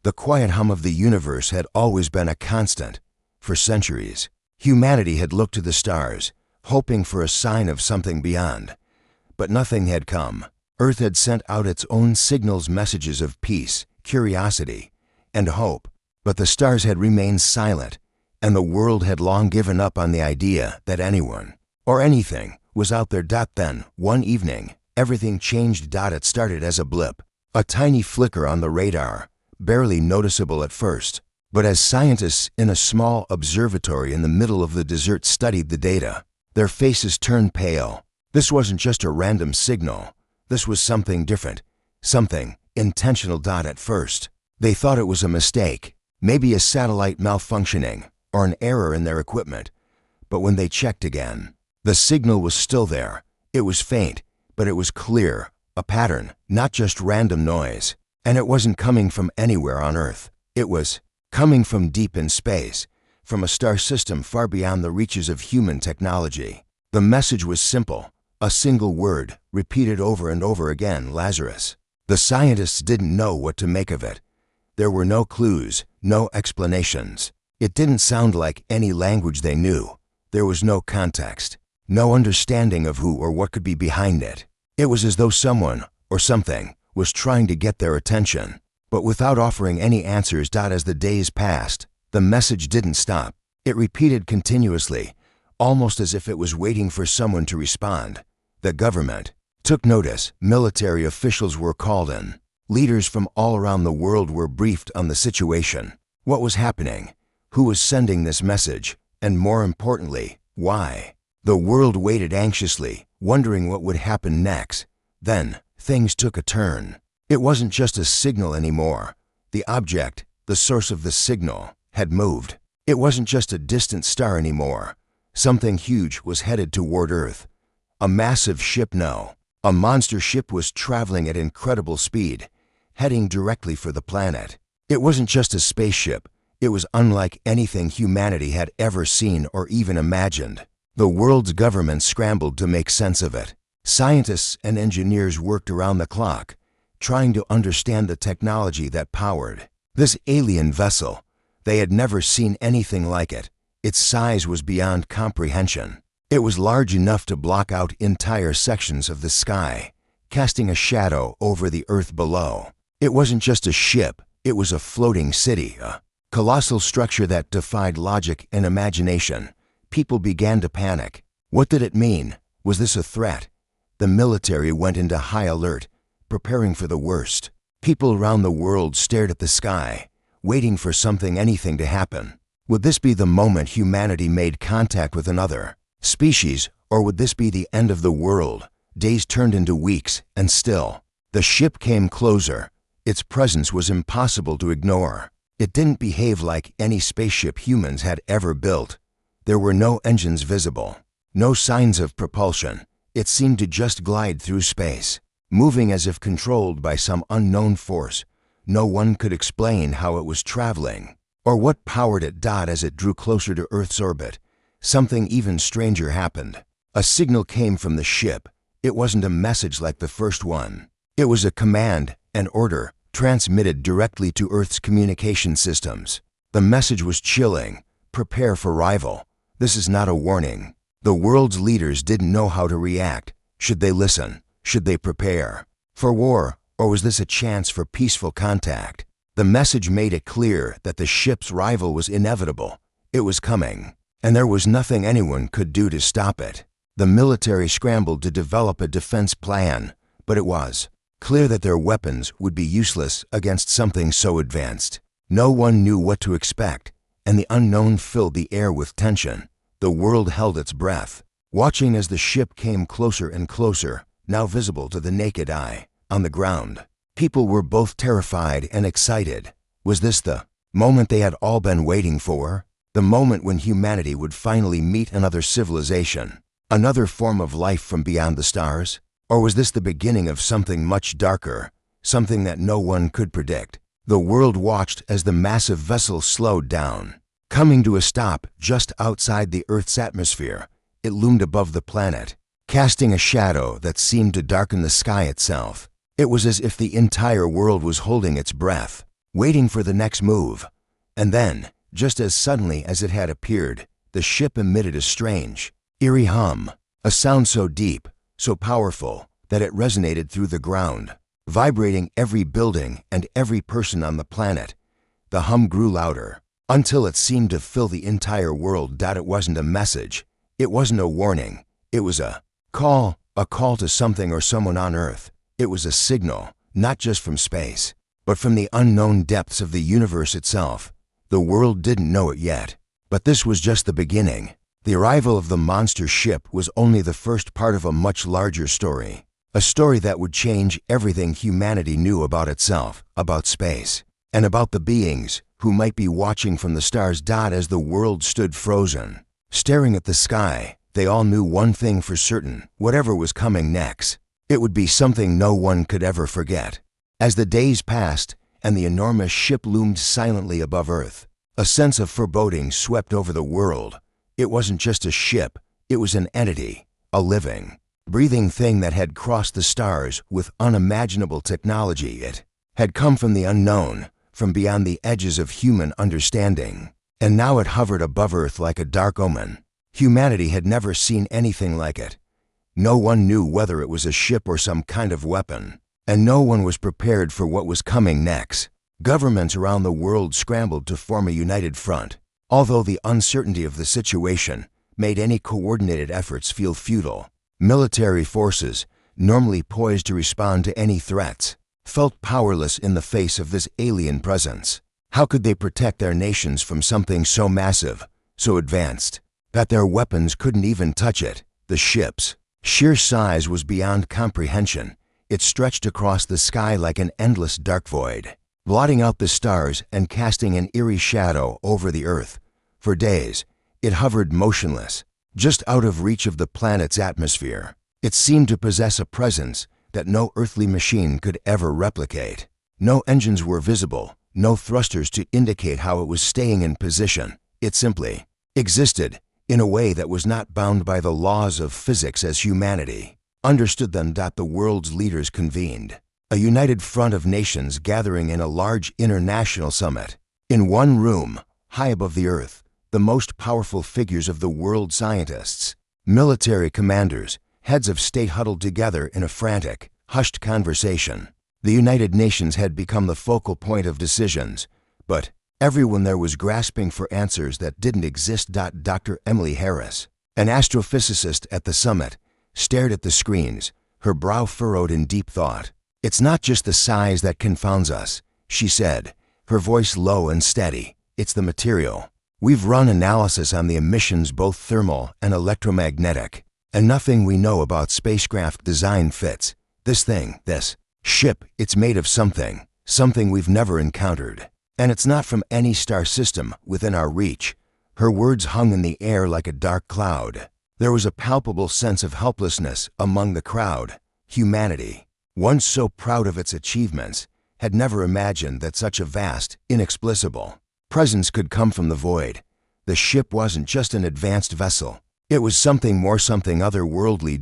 The quiet hum of the universe had always been a constant. For centuries, humanity had looked to the stars, hoping for a sign of something beyond. But nothing had come. Earth had sent out its own signals, messages of peace, curiosity, and hope. But the stars had remained silent, and the world had long given up on the idea that anyone, or anything, was out there. Then, one evening, everything changed. It started as a blip, a tiny flicker on the radar, barely noticeable at first. But as scientists in a small observatory in the middle of the desert studied the data, their faces turned pale. This wasn't just a random signal. This was something different, something intentional. At first, they thought it was a mistake, maybe a satellite malfunctioning, or an error in their equipment. But when they checked again, the signal was still there. It was faint, but it was clear, a pattern, not just random noise. And it wasn't coming from anywhere on Earth. It was coming from deep in space, from a star system far beyond the reaches of human technology. The message was simple, a single word, repeated over and over again: Lazarus. The scientists didn't know what to make of it. There were no clues, no explanations. It didn't sound like any language they knew. There was no context, no understanding of who or what could be behind it. It was as though someone, or something, was trying to get their attention, but without offering any answers. As the days passed, the message didn't stop. It repeated continuously, almost as if it was waiting for someone to respond. The government took notice. Military officials were called in. Leaders from all around the world were briefed on the situation. What was happening? Who was sending this message? And more importantly, why? The world waited anxiously, wondering what would happen next. Then, things took a turn. It wasn't just a signal anymore. The object, the source of the signal, had moved. It wasn't just a distant star anymore. Something huge was headed toward Earth. A massive ship, no. A monster ship was traveling at incredible speed, heading directly for the planet. It wasn't just a spaceship. It was unlike anything humanity had ever seen or even imagined. The world's government scrambled to make sense of it. Scientists and engineers worked around the clock, trying to understand the technology that powered this alien vessel. They had never seen anything like it. Its size was beyond comprehension. It was large enough to block out entire sections of the sky, casting a shadow over the Earth below. It wasn't just a ship, it was a floating city, a colossal structure that defied logic and imagination. People began to panic. What did it mean? Was this a threat? The military went into high alert, preparing for the worst. People around the world stared at the sky, waiting for something, anything to happen. Would this be the moment humanity made contact with another species, or would this be the end of the world? Days turned into weeks, and still, the ship came closer. Its presence was impossible to ignore. It didn't behave like any spaceship humans had ever built. There were no engines visible, no signs of propulsion. It seemed to just glide through space, moving as if controlled by some unknown force. No one could explain how it was traveling, or what powered it. As it drew closer to Earth's orbit, something even stranger happened. A signal came from the ship. It wasn't a message like the first one. It was a command, an order, transmitted directly to Earth's communication systems. The message was chilling. Prepare for arrival. This is not a warning. The world's leaders didn't know how to react. Should they listen? Should they prepare for war? Or was this a chance for peaceful contact? The message made it clear that the ship's arrival was inevitable. It was coming, and there was nothing anyone could do to stop it. The military scrambled to develop a defense plan, but it was clear that their weapons would be useless against something so advanced. No one knew what to expect, and the unknown filled the air with tension. The world held its breath, watching as the ship came closer and closer, now visible to the naked eye. On the ground, people were both terrified and excited. Was this the moment they had all been waiting for? The moment when humanity would finally meet another civilization, another form of life from beyond the stars? Or was this the beginning of something much darker, something that no one could predict? The world watched as the massive vessel slowed down, coming to a stop just outside the Earth's atmosphere. It loomed above the planet, casting a shadow that seemed to darken the sky itself. It was as if the entire world was holding its breath. waiting for the next move. And then, just as suddenly as it had appeared, the ship emitted a strange, eerie hum, a sound so deep, so powerful, that it resonated through the ground, vibrating every building and every person on the planet. The hum grew louder, until it seemed to fill the entire world. It wasn't a message, it wasn't a warning, it was a call to something or someone on Earth. It was a signal, not just from space, but from the unknown depths of the universe itself. The world didn't know it yet, but this was just the beginning. The arrival of the monster ship was only the first part of a much larger story. A story that would change everything humanity knew about itself, about space, and about the beings who might be watching from the stars. As the world stood frozen, staring at the sky, they all knew one thing for certain: whatever was coming next, it would be something no one could ever forget. As the days passed and the enormous ship loomed silently above Earth, a sense of foreboding swept over the world. It wasn't just a ship, it was an entity, a living, breathing thing that had crossed the stars with unimaginable technology. It had come from the unknown, from beyond the edges of human understanding, and now it hovered above Earth like a dark omen. Humanity had never seen anything like it. No one knew whether it was a ship or some kind of weapon, and no one was prepared for what was coming next. Governments around the world scrambled to form a united front, although the uncertainty of the situation made any coordinated efforts feel futile. Military forces, normally poised to respond to any threats, felt powerless in the face of this alien presence. How could they protect their nations from something so massive, so advanced, that their weapons couldn't even touch it? The ship's sheer size was beyond comprehension. It stretched across the sky like an endless dark void, blotting out the stars and casting an eerie shadow over the Earth. For days, it hovered motionless, just out of reach of the planet's atmosphere. It seemed to possess a presence that no earthly machine could ever replicate. No engines were visible, no thrusters to indicate how it was staying in position. It simply existed in a way that was not bound by the laws of physics as humanity understood them. The world's leaders convened, a united front of nations gathering in a large international summit. In one room, high above the Earth, the most powerful figures of the world, scientists, military commanders, heads of state huddled together in a frantic, hushed conversation. The United Nations had become the focal point of decisions, but everyone there was grasping for answers that didn't exist. Dr. Emily Harris, an astrophysicist at the summit, stared at the screens, her brow furrowed in deep thought. "It's not just the size that confounds us," she said, her voice low and steady. "It's the material. We've run analysis on the emissions, both thermal and electromagnetic, and nothing we know about spacecraft design fits. This thing, this ship, it's made of something we've never encountered. And it's not from any star system within our reach." Her words hung in the air like a dark cloud. There was a palpable sense of helplessness among the crowd. Humanity, once so proud of its achievements, had never imagined that such a vast, inexplicable presence could come from the void. The ship wasn't just an advanced vessel. It was something more, something otherworldly.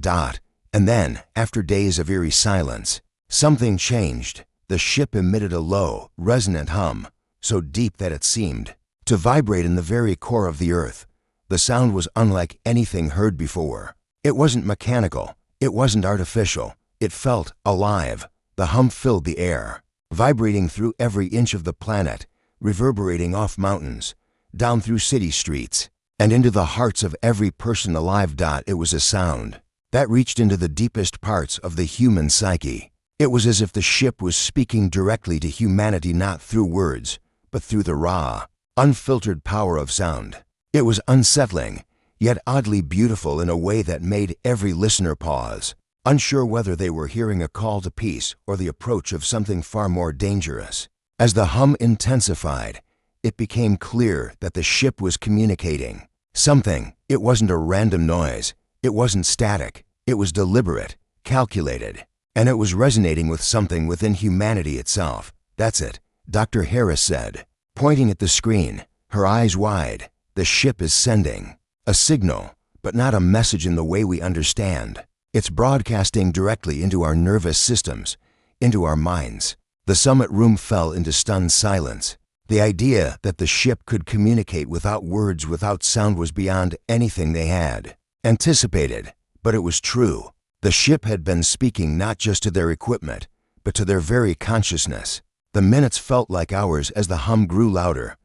And then, after days of eerie silence, something changed. The ship emitted a low, resonant hum, so deep that it seemed to vibrate in the very core of the Earth. The sound was unlike anything heard before. It wasn't mechanical, it wasn't artificial, it felt alive. The hum filled the air, vibrating through every inch of the planet, reverberating off mountains, down through city streets, and into the hearts of every person alive. It was a sound that reached into the deepest parts of the human psyche. It was as if the ship was speaking directly to humanity, not through words, but through the raw, unfiltered power of sound. It was unsettling, yet oddly beautiful in a way that made every listener pause, unsure whether they were hearing a call to peace or the approach of something far more dangerous. As the hum intensified, it became clear that the ship was communicating something. It wasn't a random noise, it wasn't static, it was deliberate, calculated, and it was resonating with something within humanity itself. "That's it," Dr. Harris said, pointing at the screen, her eyes wide. "The ship is sending a signal, but not a message in the way we understand. It's broadcasting directly into our nervous systems, into our minds. The summit room fell into stunned silence. The idea that the ship could communicate without words, without sound, was beyond anything they had anticipated. But it was true. The ship had been speaking not just to their equipment, but to their very consciousness. The minutes felt like hours as the hum grew louder.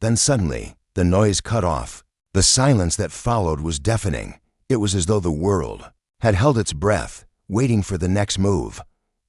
Then suddenly, the noise cut off. The silence that followed was deafening. It was as though the world had held its breath, waiting for the next move.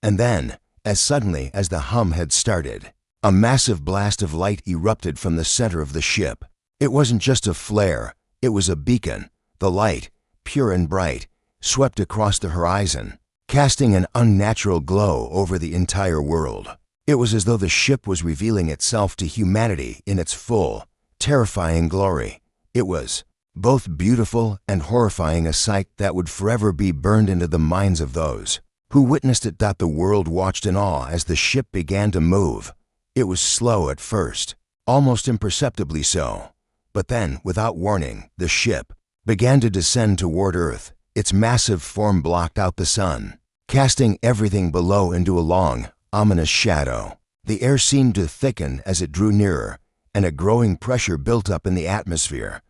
And then, as suddenly as the hum had started, a massive blast of light erupted from the center of the ship. It wasn't just a flare, it was a beacon. The light, pure and bright, swept across the horizon, casting an unnatural glow over the entire world. It was as though the ship was revealing itself to humanity in its full, terrifying glory. It was both beautiful and horrifying, a sight that would forever be burned into the minds of those who witnessed it. The world watched in awe as the ship began to move. It was slow at first, almost imperceptibly so. But then, without warning, the ship began to descend toward Earth. Its massive form blocked out the sun, casting everything below into a long, ominous shadow. The air seemed to thicken as it drew nearer, and a growing pressure built up in the atmosphere.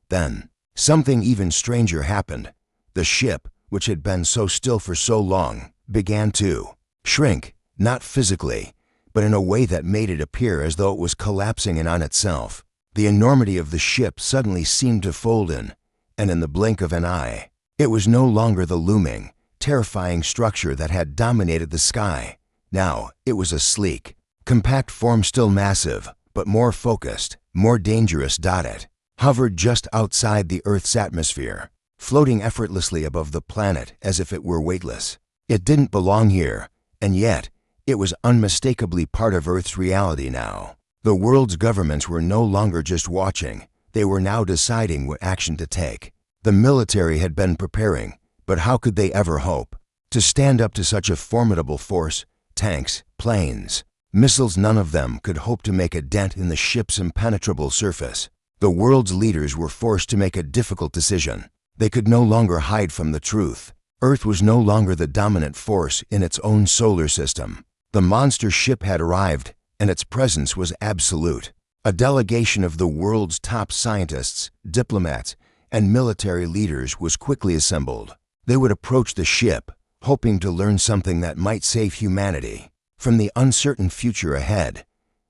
Then, something even stranger happened. The ship, which had been so still for so long, began to shrink, not physically, but in a way that made it appear as though it was collapsing in on itself. The enormity of the ship suddenly seemed to fold in, and in the blink of an eye, it was no longer the looming, terrifying structure that had dominated the sky. Now, it was a sleek, compact form, still massive, but more focused, more dangerous. It hovered just outside the Earth's atmosphere, floating effortlessly above the planet as if it were weightless. It didn't belong here, and yet, it was unmistakably part of Earth's reality now. The world's governments were no longer just watching, they were now deciding what action to take. The military had been preparing, but how could they ever hope to stand up to such a formidable force? Tanks, planes, missiles, none of them could hope to make a dent in the ship's impenetrable surface. The world's leaders were forced to make a difficult decision. They could no longer hide from the truth. Earth was no longer the dominant force in its own solar system. The monster ship had arrived, and its presence was absolute. A delegation of the world's top scientists, diplomats, and military leaders was quickly assembled. They would approach the ship, hoping to learn something that might save humanity from the uncertain future ahead.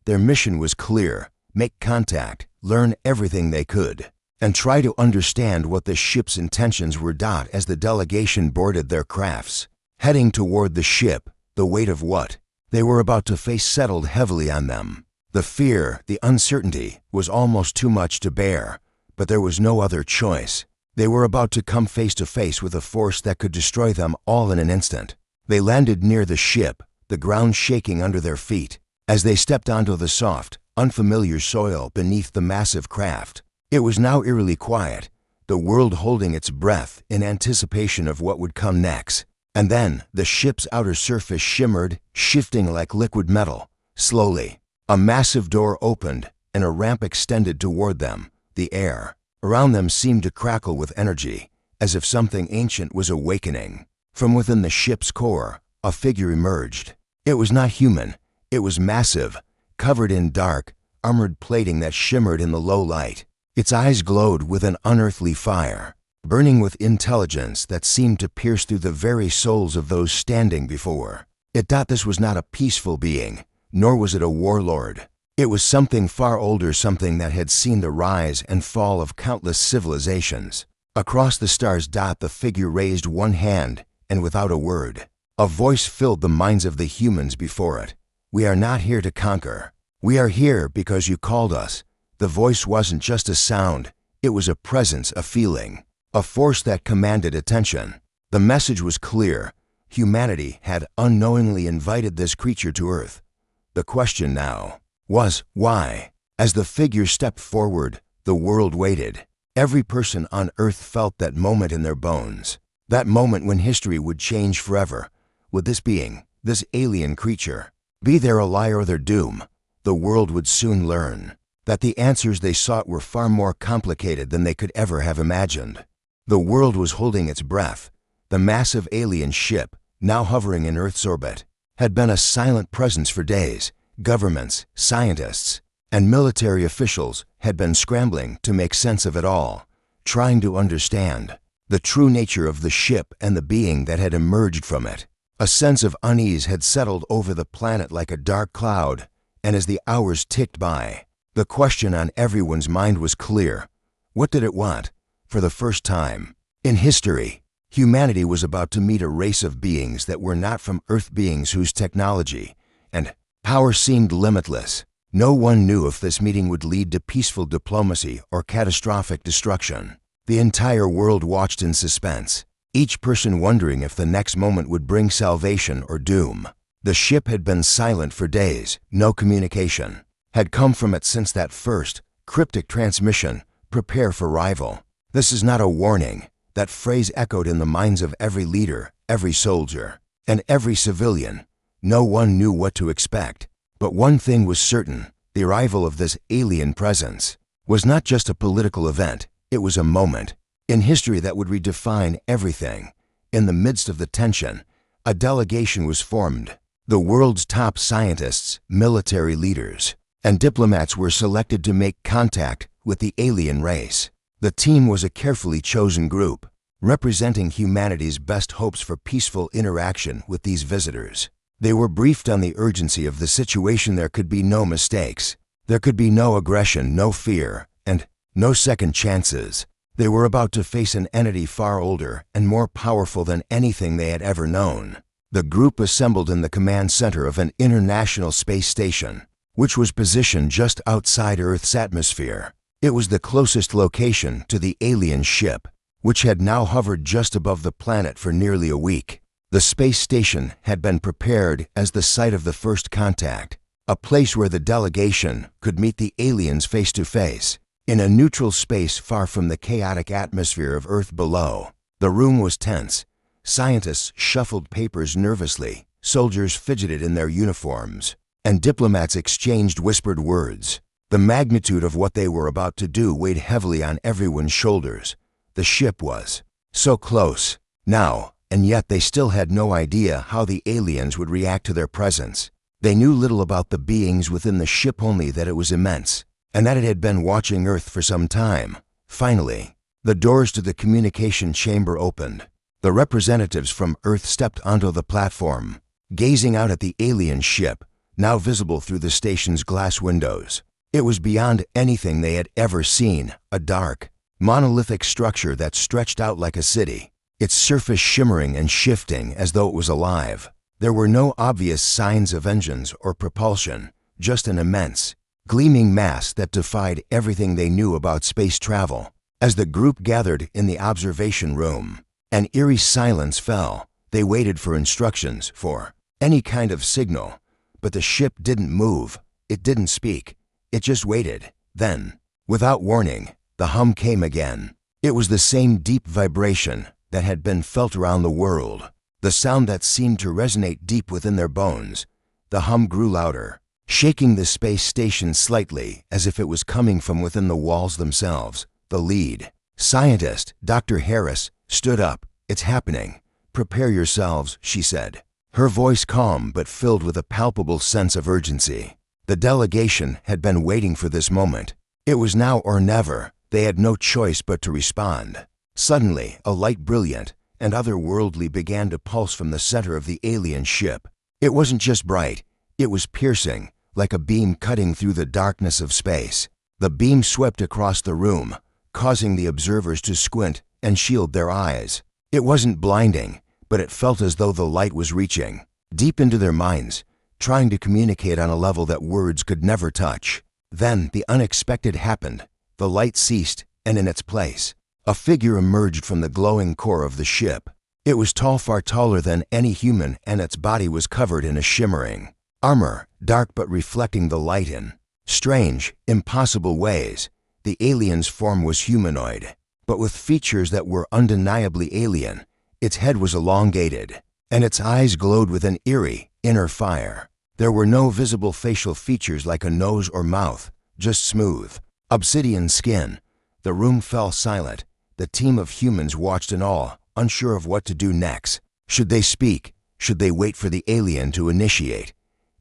Their mission was clear: make contact, learn everything they could, and try to understand what the ship's intentions were. As the delegation boarded their crafts, heading toward the ship, the weight of what they were about to face settled heavily on them. The fear, the uncertainty, was almost too much to bear, but there was no other choice. They were about to come face to face with a force that could destroy them all in an instant. They landed near the ship, the ground shaking under their feet, as they stepped onto the soft, unfamiliar soil beneath the massive craft. It was now eerily quiet, the world holding its breath in anticipation of what would come next. And then, the ship's outer surface shimmered, shifting like liquid metal. Slowly, a massive door opened, and a ramp extended toward them. The air around them seemed to crackle with energy, as if something ancient was awakening. From within the ship's core, a figure emerged. It was not human. It was massive, covered in dark, armored plating that shimmered in the low light. Its eyes glowed with an unearthly fire, burning with intelligence that seemed to pierce through the very souls of those standing before it. This was not a peaceful being, nor was it a warlord. It was something far older, something that had seen the rise and fall of countless civilizations. Across the stars, the figure raised one hand, and without a word, a voice filled the minds of the humans before it. "We are not here to conquer. We are here because you called us." The voice wasn't just a sound, it was a presence, a feeling, a force that commanded attention. The message was clear. Humanity had unknowingly invited this creature to Earth. The question now was, why? As the figure stepped forward, the world waited. Every person on Earth felt that moment in their bones. That moment when history would change forever. Would this being, this alien creature, be their ally or their doom? The world would soon learn that the answers they sought were far more complicated than they could ever have imagined. The world was holding its breath. The massive alien ship, now hovering in Earth's orbit, had been a silent presence for days. Governments, scientists, and military officials had been scrambling to make sense of it all, trying to understand the true nature of the ship and the being that had emerged from it. A sense of unease had settled over the planet like a dark cloud, and as the hours ticked by, the question on everyone's mind was clear. What did it want? For the first time in history, humanity was about to meet a race of beings that were not from Earth, beings whose technology and power seemed limitless. No one knew if this meeting would lead to peaceful diplomacy or catastrophic destruction. The entire world watched in suspense, each person wondering if the next moment would bring salvation or doom. The ship had been silent for days. No communication had come from it since that first cryptic transmission, "Prepare for arrival." This is not a warning. That phrase echoed in the minds of every leader, every soldier, and every civilian. No one knew what to expect. But one thing was certain: the arrival of this alien presence was not just a political event. It was a moment in history that would redefine everything. In the midst of the tension, a delegation was formed. The world's top scientists, military leaders, and diplomats were selected to make contact with the alien race. The team was a carefully chosen group, representing humanity's best hopes for peaceful interaction with these visitors. They were briefed on the urgency of the situation. There could be no mistakes. There could be no aggression, no fear, and no second chances. They were about to face an entity far older and more powerful than anything they had ever known. The group assembled in the command center of an international space station, which was positioned just outside Earth's atmosphere. It was the closest location to the alien ship, which had now hovered just above the planet for nearly a week. The space station had been prepared as the site of the first contact, a place where the delegation could meet the aliens face to face. In a neutral space far from the chaotic atmosphere of Earth below, the room was tense. Scientists shuffled papers nervously, soldiers fidgeted in their uniforms, and diplomats exchanged whispered words. The magnitude of what they were about to do weighed heavily on everyone's shoulders. The ship was so close now, and yet they still had no idea how the aliens would react to their presence. They knew little about the beings within the ship, only that it was immense, and that it had been watching Earth for some time. Finally, the doors to the communication chamber opened. The representatives from Earth stepped onto the platform, gazing out at the alien ship, now visible through the station's glass windows. It was beyond anything they had ever seen, a dark, monolithic structure that stretched out like a city, its surface shimmering and shifting as though it was alive. There were no obvious signs of engines or propulsion, just an immense, gleaming mass that defied everything they knew about space travel. As the group gathered in the observation room, an eerie silence fell. They waited for instructions, for any kind of signal, but the ship didn't move. It didn't speak. It just waited. Then, without warning, the hum came again. It was the same deep vibration that had been felt around the world, the sound that seemed to resonate deep within their bones. The hum grew louder, shaking the space station slightly as if it was coming from within the walls themselves. The lead scientist, Dr. Harris, stood up. "It's happening. Prepare yourselves," she said, her voice calm but filled with a palpable sense of urgency. The delegation had been waiting for this moment. It was now or never. They had no choice but to respond. Suddenly, a light brilliant and otherworldly began to pulse from the center of the alien ship. It wasn't just bright, it was piercing, like a beam cutting through the darkness of space. The beam swept across the room, causing the observers to squint and shield their eyes. It wasn't blinding, but it felt as though the light was reaching deep into their minds, trying to communicate on a level that words could never touch. Then the unexpected happened. The light ceased, and in its place, a figure emerged from the glowing core of the ship. It was tall, far taller than any human, and its body was covered in a shimmering armor, dark but reflecting the light in strange, impossible ways. The alien's form was humanoid, but with features that were undeniably alien. Its head was elongated, and its eyes glowed with an eerie, inner fire. There were no visible facial features like a nose or mouth, just smooth, obsidian skin. The room fell silent. The team of humans watched in awe, unsure of what to do next. Should they speak? Should they wait for the alien to initiate?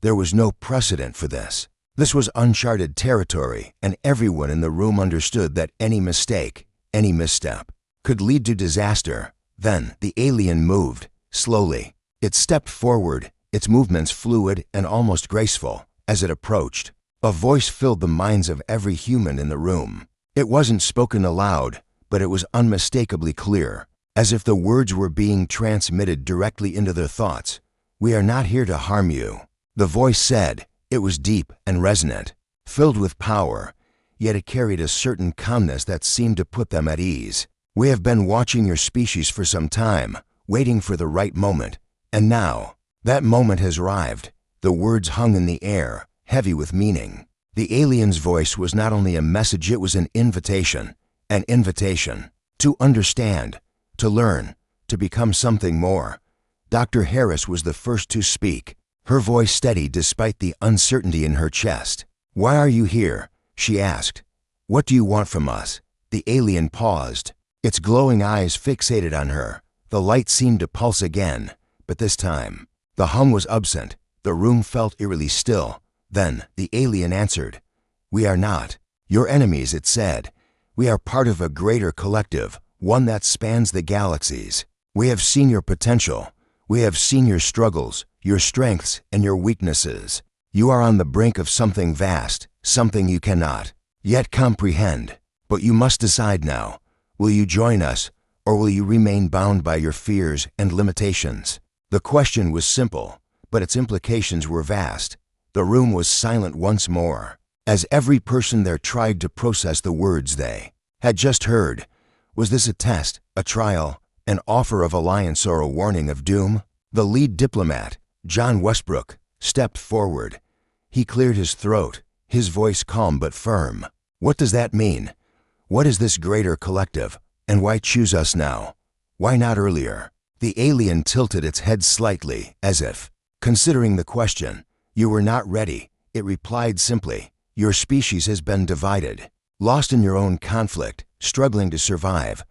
There was no precedent for this. This was uncharted territory, and everyone in the room understood that any mistake, any misstep, could lead to disaster. Then the alien moved, slowly. It stepped forward, its movements fluid and almost graceful. As it approached, a voice filled the minds of every human in the room. It wasn't spoken aloud, but it was unmistakably clear, as if the words were being transmitted directly into their thoughts. "We are not here to harm you," the voice said. It was deep and resonant, filled with power, yet it carried a certain calmness that seemed to put them at ease. "We have been watching your species for some time, waiting for the right moment, and now, that moment has arrived." The words hung in the air, heavy with meaning. The alien's voice was not only a message, it was an invitation to understand, to learn, to become something more. Dr. Harris was the first to speak, her voice steady despite the uncertainty in her chest. "Why are you here?" she asked. "What do you want from us?" The alien paused, its glowing eyes fixated on her. The light seemed to pulse again, but this time, the hum was absent. The room felt eerily still. Then the alien answered, "We are not your enemies," it said. "We are part of a greater collective, one that spans the galaxies. We have seen your potential. We have seen your struggles, your strengths, and your weaknesses. You are on the brink of something vast, something you cannot yet comprehend. But you must decide now. Will you join us, or will you remain bound by your fears and limitations?" The question was simple, but its implications were vast. The room was silent once more, as every person there tried to process the words they had just heard. Was this a test, a trial, an offer of alliance, or a warning of doom? The lead diplomat, John Westbrook, stepped forward. He cleared his throat, his voice calm but firm. "What does that mean? What is this greater collective, and why choose us now? Why not earlier?" The alien tilted its head slightly, as if considering the question. "You were not ready," it replied simply. "Your species has been divided, lost in your own conflict, struggling to survive.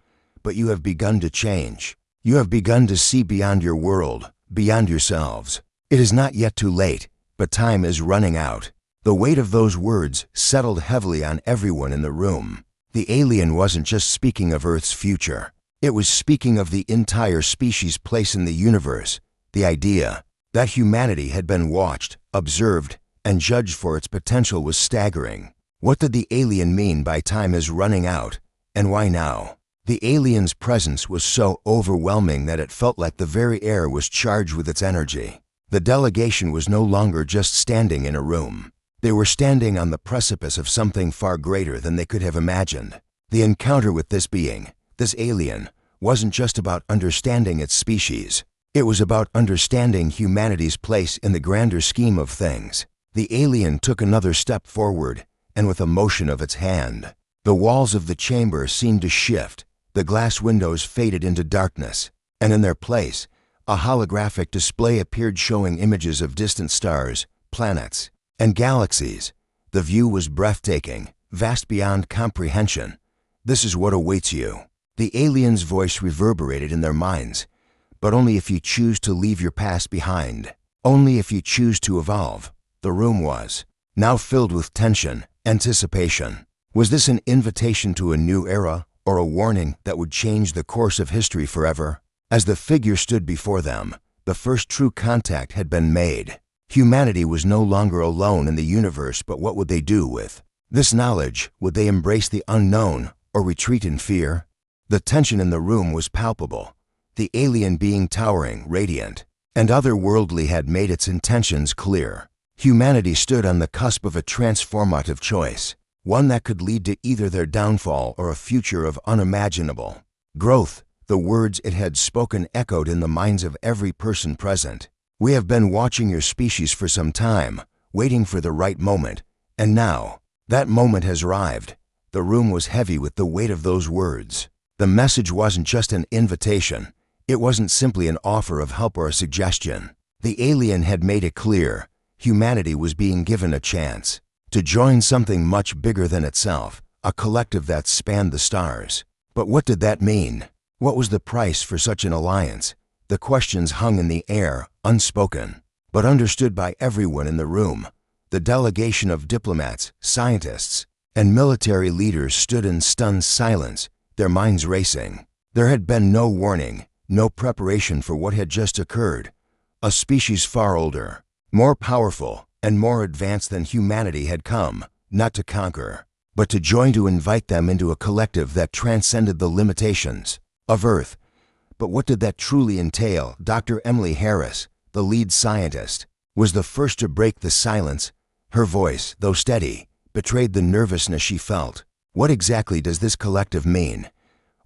But you have begun to change. You have begun to see beyond your world, beyond yourselves. It is not yet too late, but time is running out." The weight of those words settled heavily on everyone in the room. The alien wasn't just speaking of Earth's future. It was speaking of the entire species' place in the universe. The idea that humanity had been watched, observed, and judged for its potential was staggering. What did the alien mean by time is running out, and why now? The alien's presence was so overwhelming that it felt like the very air was charged with its energy. The delegation was no longer just standing in a room. They were standing on the precipice of something far greater than they could have imagined. The encounter with this being, this alien, wasn't just about understanding its species. It was about understanding humanity's place in the grander scheme of things. The alien took another step forward, and with a motion of its hand, the walls of the chamber seemed to shift. The glass windows faded into darkness, and in their place, a holographic display appeared showing images of distant stars, planets, and galaxies. The view was breathtaking, vast beyond comprehension. "This is what awaits you." The alien's voice reverberated in their minds. "But only if you choose to leave your past behind. Only if you choose to evolve." The room was now filled with tension, anticipation. Was this an invitation to a new era, or a warning that would change the course of history forever? As the figure stood before them, the first true contact had been made. Humanity was no longer alone in the universe, but what would they do with this knowledge? Would they embrace the unknown, or retreat in fear? The tension in the room was palpable. The alien being towering, radiant, and otherworldly had made its intentions clear. Humanity stood on the cusp of a transformative choice, one that could lead to either their downfall or a future of unimaginable growth. The words it had spoken echoed in the minds of every person present. "We have been watching your species for some time, waiting for the right moment, and now, that moment has arrived." The room was heavy with the weight of those words. The message wasn't just an invitation. It wasn't simply an offer of help or a suggestion. The alien had made it clear. Humanity was being given a chance to join something much bigger than itself, a collective that spanned the stars. But what did that mean? What was the price for such an alliance? The questions hung in the air, unspoken, but understood by everyone in the room. The delegation of diplomats, scientists, and military leaders stood in stunned silence, their minds racing. There had been no warning, no preparation for what had just occurred. A species far older, more powerful, and more advanced than humanity had come, not to conquer, but to join, to invite them into a collective that transcended the limitations of Earth. But what did that truly entail? Dr. Emily Harris, the lead scientist, was the first to break the silence. Her voice, though steady, betrayed the nervousness she felt. What exactly does this collective mean?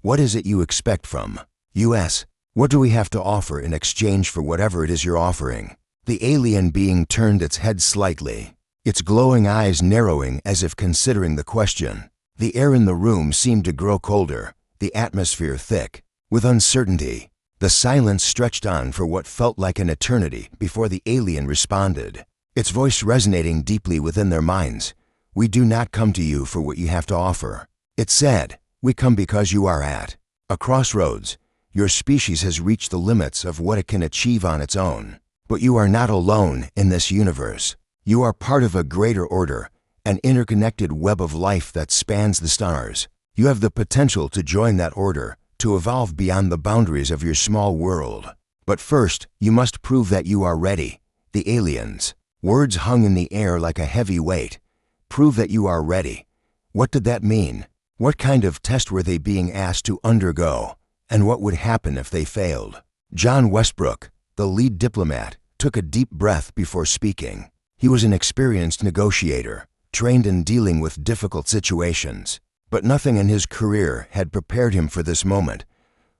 What is it you expect from us? What do we have to offer in exchange for whatever it is you're offering? The alien being turned its head slightly, its glowing eyes narrowing as if considering the question. The air in the room seemed to grow colder, the atmosphere thick with uncertainty. The silence stretched on for what felt like an eternity before the alien responded, its voice resonating deeply within their minds. "We do not come to you for what you have to offer," it said. "We come because you are at a crossroads. Your species has reached the limits of what it can achieve on its own. But you are not alone in this universe. You are part of a greater order, an interconnected web of life that spans the stars. You have the potential to join that order, to evolve beyond the boundaries of your small world. But first, you must prove that you are ready." The aliens' words hung in the air like a heavy weight. Prove that you are ready. What did that mean? What kind of test were they being asked to undergo? And what would happen if they failed? John Westbrook, the lead diplomat, took a deep breath before speaking. He was an experienced negotiator, trained in dealing with difficult situations. But nothing in his career had prepared him for this moment.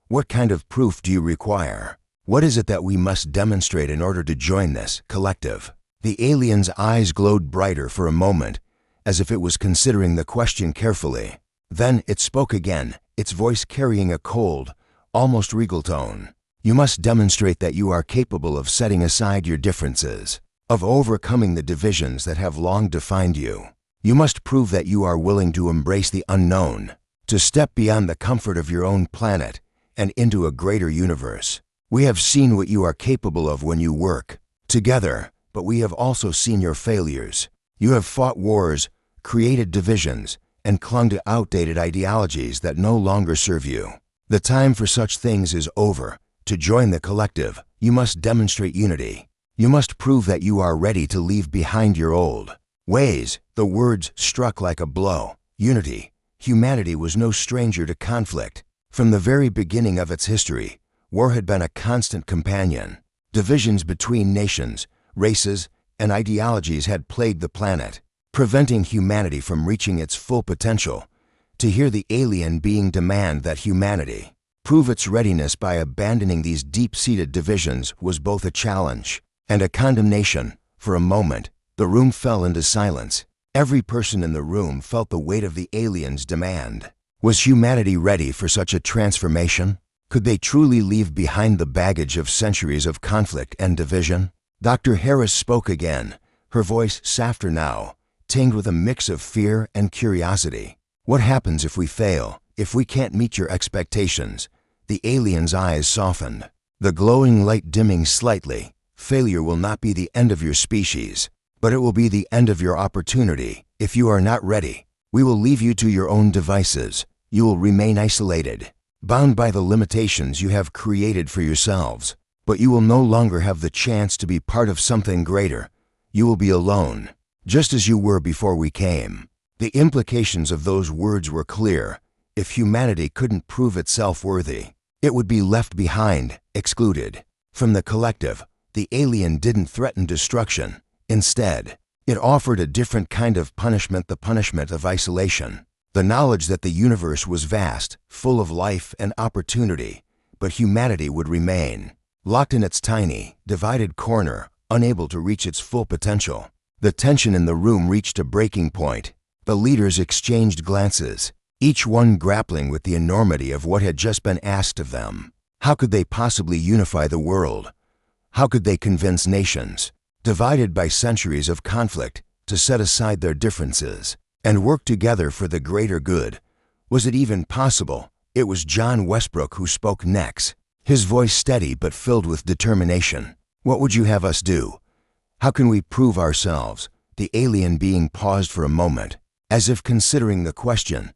"What kind of proof do you require? What is it that we must demonstrate in order to join this collective?" The alien's eyes glowed brighter for a moment, as if it was considering the question carefully. Then it spoke again, its voice carrying a cold, almost regal tone. "You must demonstrate that you are capable of setting aside your differences, of overcoming the divisions that have long defined you. You must prove that you are willing to embrace the unknown, to step beyond the comfort of your own planet and into a greater universe. We have seen what you are capable of when you work together, but we have also seen your failures. You have fought wars, created divisions, and clung to outdated ideologies that no longer serve you. The time for such things is over. To join the collective, you must demonstrate unity. You must prove that you are ready to leave behind your old ways." The words struck like a blow. Unity. Humanity was no stranger to conflict. From the very beginning of its history, war had been a constant companion. Divisions between nations, races, and ideologies had plagued the planet, preventing humanity from reaching its full potential. To hear the alien being demand that humanity prove its readiness by abandoning these deep-seated divisions was both a challenge and a condemnation. For a moment, the room fell into silence. Every person in the room felt the weight of the alien's demand. Was humanity ready for such a transformation? Could they truly leave behind the baggage of centuries of conflict and division? Dr. Harris spoke again, her voice softer now, tinged with a mix of fear and curiosity. "What happens if we fail, if we can't meet your expectations?" The alien's eyes softened, the glowing light dimming slightly. "Failure will not be the end of your species, but it will be the end of your opportunity. If you are not ready, we will leave you to your own devices. You will remain isolated, bound by the limitations you have created for yourselves. But you will no longer have the chance to be part of something greater. You will be alone, just as you were before we came." The implications of those words were clear. If humanity couldn't prove itself worthy, it would be left behind, excluded. From the collective, the alien didn't threaten destruction. Instead, it offered a different kind of punishment, the punishment of isolation. The knowledge that the universe was vast, full of life and opportunity, but humanity would remain locked in its tiny, divided corner, unable to reach its full potential. The tension in the room reached a breaking point. The leaders exchanged glances, each one grappling with the enormity of what had just been asked of them. How could they possibly unify the world? How could they convince nations, divided by centuries of conflict, to set aside their differences and work together for the greater good? Was it even possible? It was John Westbrook who spoke next. his voice steady but filled with determination. "What would you have us do? How can we prove ourselves?" The alien being paused for a moment, as if considering the question.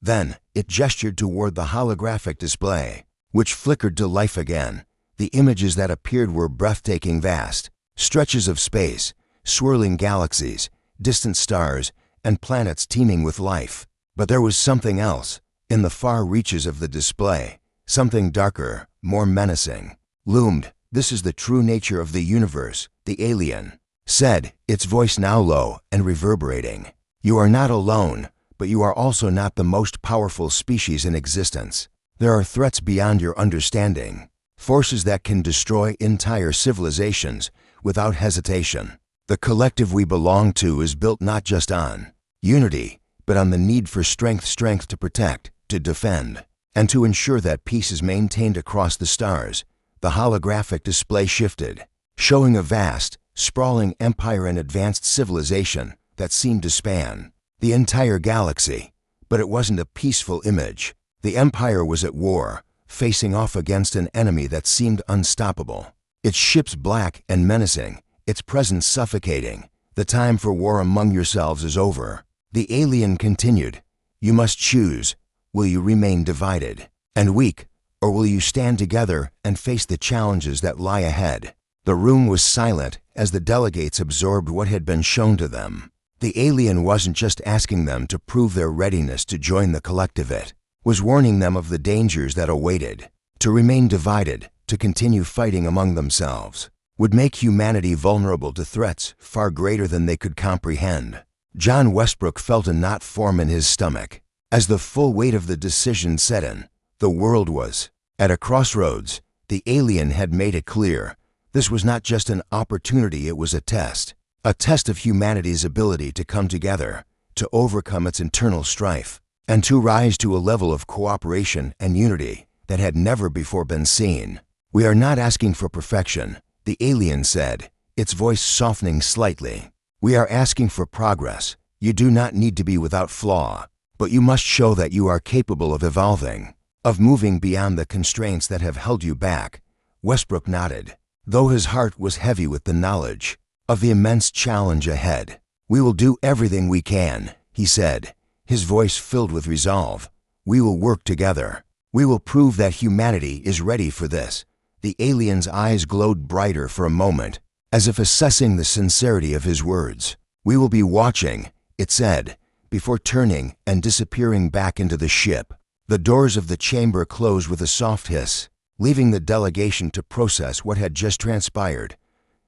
Then it gestured toward the holographic display, which flickered to life again. The images that appeared were breathtaking vast, stretches of space, swirling galaxies, distant stars, and planets teeming with life. But there was something else, in the far reaches of the display, something darker, more menacing, loomed. "This is the true nature of the universe," the alien said, its voice now low and reverberating. "You are not alone, but you are also not the most powerful species in existence. There are threats beyond your understanding, forces that can destroy entire civilizations without hesitation. The collective we belong to is built not just on unity, but on the need for strength to protect, to defend, and to ensure that peace is maintained across the stars." The holographic display shifted, showing a vast, sprawling empire and advanced civilization that seemed to span the entire galaxy. But it wasn't a peaceful image. The empire was at war, facing off against an enemy that seemed unstoppable. Its ships black and menacing, its presence suffocating. "The time for war among yourselves is over," the alien continued. "You must choose. Will you remain divided and weak, or will you stand together and face the challenges that lie ahead?" The room was silent as the delegates absorbed what had been shown to them. The alien wasn't just asking them to prove their readiness to join the collective, it was warning them of the dangers that awaited. To remain divided, to continue fighting among themselves, would make humanity vulnerable to threats far greater than they could comprehend. John Westbrook felt a knot form in his stomach as the full weight of the decision set in. The world was at a crossroads. The alien had made it clear. This was not just an opportunity, it was a test of humanity's ability to come together, to overcome its internal strife, and to rise to a level of cooperation and unity that had never before been seen. "We are not asking for perfection," the alien said, its voice softening slightly. "We are asking for progress. You do not need to be without flaw, but you must show that you are capable of evolving, of moving beyond the constraints that have held you back." Westbrook nodded, though his heart was heavy with the knowledge of the immense challenge ahead. "We will do everything we can," he said, his voice filled with resolve. "We will work together. We will prove that humanity is ready for this." The alien's eyes glowed brighter for a moment, as if assessing the sincerity of his words. "We will be watching," it said, before turning and disappearing back into the ship. The doors of the chamber closed with a soft hiss, leaving the delegation to process what had just transpired.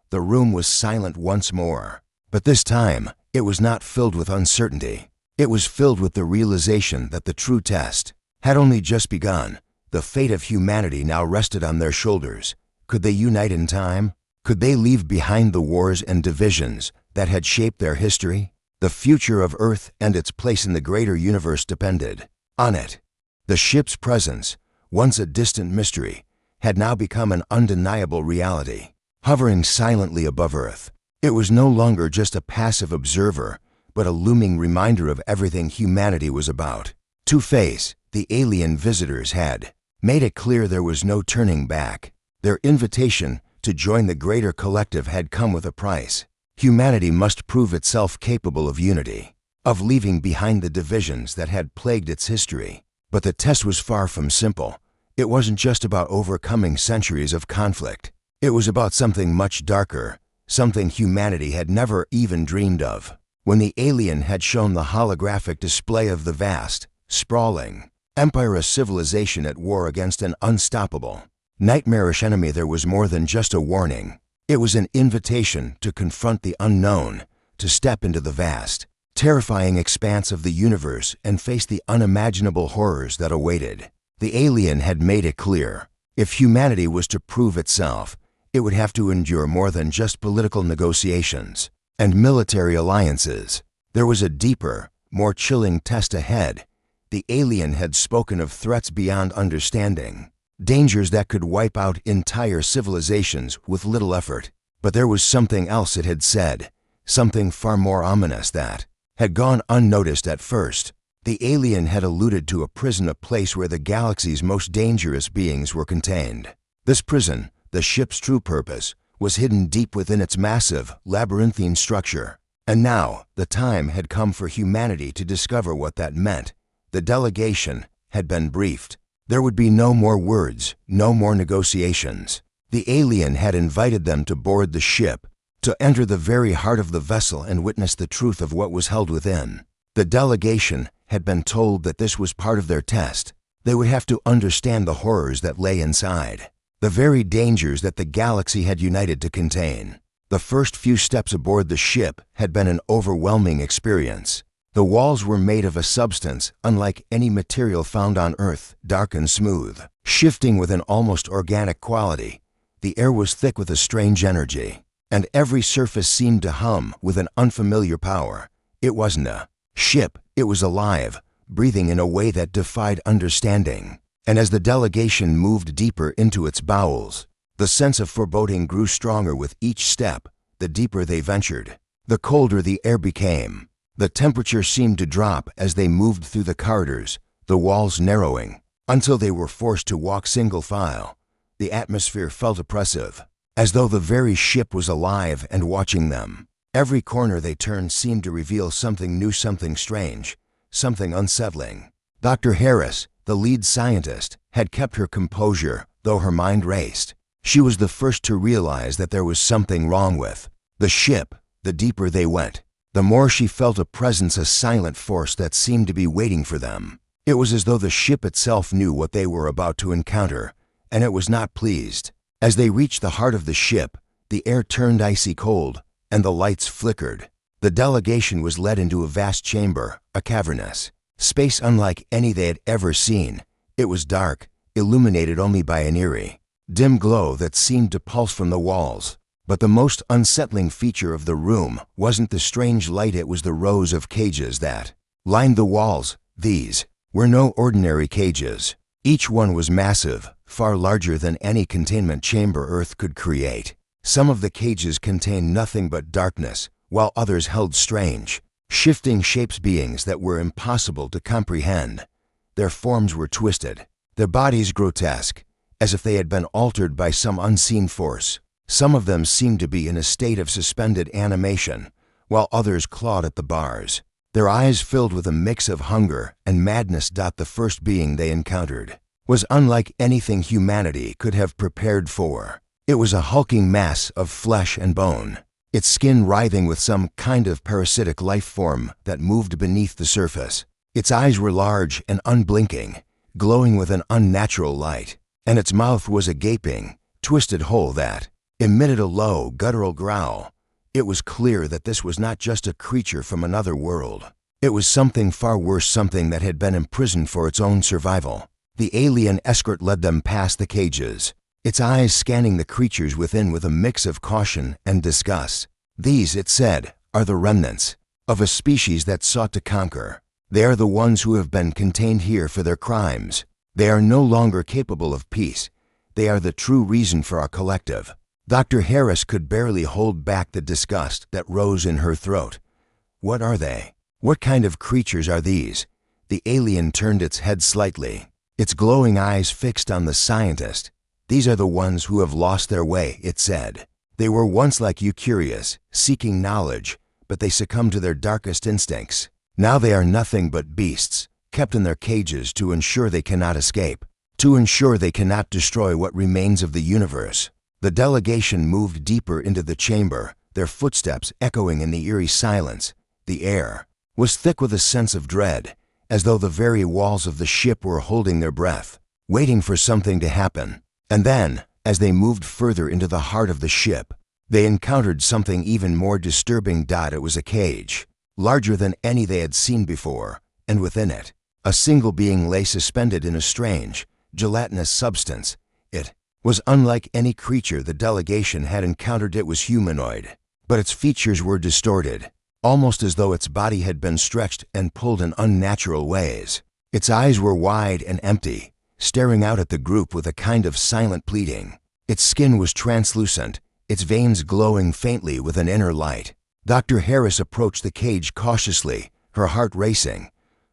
The room was silent once more, but this time it was not filled with uncertainty. It was filled with the realization that the true test had only just begun. The fate of humanity now rested on their shoulders. Could they unite in time? Could they leave behind the wars and divisions that had shaped their history? The future of Earth and its place in the greater universe depended on it. The ship's presence, once a distant mystery, had now become an undeniable reality. Hovering silently above Earth, it was no longer just a passive observer, but a looming reminder of everything humanity was about. To face, the alien visitors had made it clear there was no turning back. Their invitation to join the greater collective had come with a price. Humanity must prove itself capable of unity, of leaving behind the divisions that had plagued its history. But the test was far from simple. It wasn't just about overcoming centuries of conflict. It was about something much darker, something humanity had never even dreamed of. When the alien had shown the holographic display of the vast, sprawling empire, a civilization at war against an unstoppable, nightmarish enemy, there was more than just a warning. It was an invitation to confront the unknown, to step into the vast, terrifying expanse of the universe and face the unimaginable horrors that awaited. The alien had made it clear. If humanity was to prove itself, it would have to endure more than just political negotiations and military alliances. There was a deeper, more chilling test ahead. The alien had spoken of threats beyond understanding, dangers that could wipe out entire civilizations with little effort. But there was something else it had said, something far more ominous that had gone unnoticed at first. The alien had alluded to a prison, a place where the galaxy's most dangerous beings were contained. This prison, the ship's true purpose, was hidden deep within its massive, labyrinthine structure. And now, the time had come for humanity to discover what that meant. The delegation had been briefed. There would be no more words, no more negotiations. The alien had invited them to board the ship, to enter the very heart of the vessel and witness the truth of what was held within. The delegation had been told that this was part of their test. They would have to understand the horrors that lay inside, the very dangers that the galaxy had united to contain. The first few steps aboard the ship had been an overwhelming experience. The walls were made of a substance unlike any material found on Earth, dark and smooth, shifting with an almost organic quality. The air was thick with a strange energy, and every surface seemed to hum with an unfamiliar power. It wasn't a ship, it was alive, breathing in a way that defied understanding. And as the delegation moved deeper into its bowels, the sense of foreboding grew stronger with each step. The deeper they ventured, the colder the air became. The temperature seemed to drop as they moved through the corridors, the walls narrowing, until they were forced to walk single file. The atmosphere felt oppressive, as though the very ship was alive and watching them. Every corner they turned seemed to reveal something new, something strange, something unsettling. Dr. Harris, the lead scientist, had kept her composure, though her mind raced. She was the first to realize that there was something wrong with the ship. The deeper they went, the more she felt a presence, a silent force that seemed to be waiting for them. It was as though the ship itself knew what they were about to encounter, and it was not pleased. As they reached the heart of the ship, the air turned icy cold, and the lights flickered. The delegation was led into a vast chamber, a cavernous space unlike any they had ever seen. It was dark, illuminated only by an eerie, dim glow that seemed to pulse from the walls. But the most unsettling feature of the room wasn't the strange light, it was the rows of cages that lined the walls. These were no ordinary cages. Each one was massive, far larger than any containment chamber Earth could create. Some of the cages contained nothing but darkness, while others held strange, shifting shapes, beings that were impossible to comprehend. Their forms were twisted, their bodies grotesque, as if they had been altered by some unseen force. Some of them seemed to be in a state of suspended animation, while others clawed at the bars. Their eyes filled with a mix of hunger and madness. The first being they encountered was unlike anything humanity could have prepared for. It was a hulking mass of flesh and bone, its skin writhing with some kind of parasitic life form that moved beneath the surface. Its eyes were large and unblinking, glowing with an unnatural light, and its mouth was a gaping, twisted hole that emitted a low, guttural growl. It was clear that this was not just a creature from another world. It was something far worse, something that had been imprisoned for its own survival. The alien escort led them past the cages, its eyes scanning the creatures within with a mix of caution and disgust. These, it said, are the remnants of a species that sought to conquer. They are the ones who have been contained here for their crimes. They are no longer capable of peace. They are the true reason for our collective. Dr. Harris could barely hold back the disgust that rose in her throat. What are they? What kind of creatures are these? The alien turned its head slightly, its glowing eyes fixed on the scientist. These are the ones who have lost their way, it said. They were once like you, curious, seeking knowledge, but they succumbed to their darkest instincts. Now they are nothing but beasts, kept in their cages to ensure they cannot escape, to ensure they cannot destroy what remains of the universe. The delegation moved deeper into the chamber, their footsteps echoing in the eerie silence. The air was thick with a sense of dread, as though the very walls of the ship were holding their breath, waiting for something to happen. And then, as they moved further into the heart of the ship, they encountered something even more disturbing. It was a cage, larger than any they had seen before, and within it, a single being lay suspended in a strange, gelatinous substance. It was unlike any creature the delegation had encountered. It was humanoid, but its features were distorted, almost as though its body had been stretched and pulled in unnatural ways. Its eyes were wide and empty, staring out at the group with a kind of silent pleading. Its skin was translucent, its veins glowing faintly with an inner light. Dr. Harris approached the cage cautiously, her heart racing.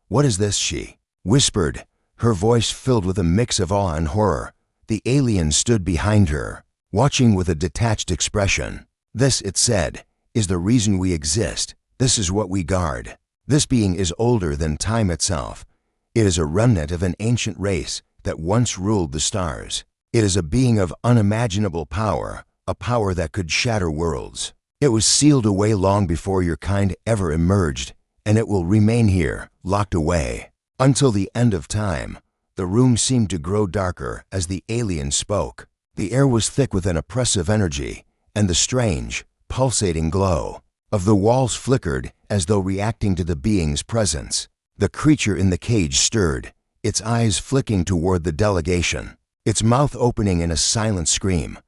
"What is this?" she whispered, her voice filled with a mix of awe and horror. The alien stood behind her, watching with a detached expression. "This," it said, "is the reason we exist. This is what we guard." This being is older than time itself. It is a remnant of an ancient race that once ruled the stars. It is a being of unimaginable power, a power that could shatter worlds. It was sealed away long before your kind ever emerged, and it will remain here, locked away, until the end of time. The room seemed to grow darker as the alien spoke. The air was thick with an oppressive energy, and the strange, pulsating glow of the walls flickered as though reacting to the being's presence. The creature in the cage stirred, its eyes flicking toward the delegation, its mouth opening in a silent scream.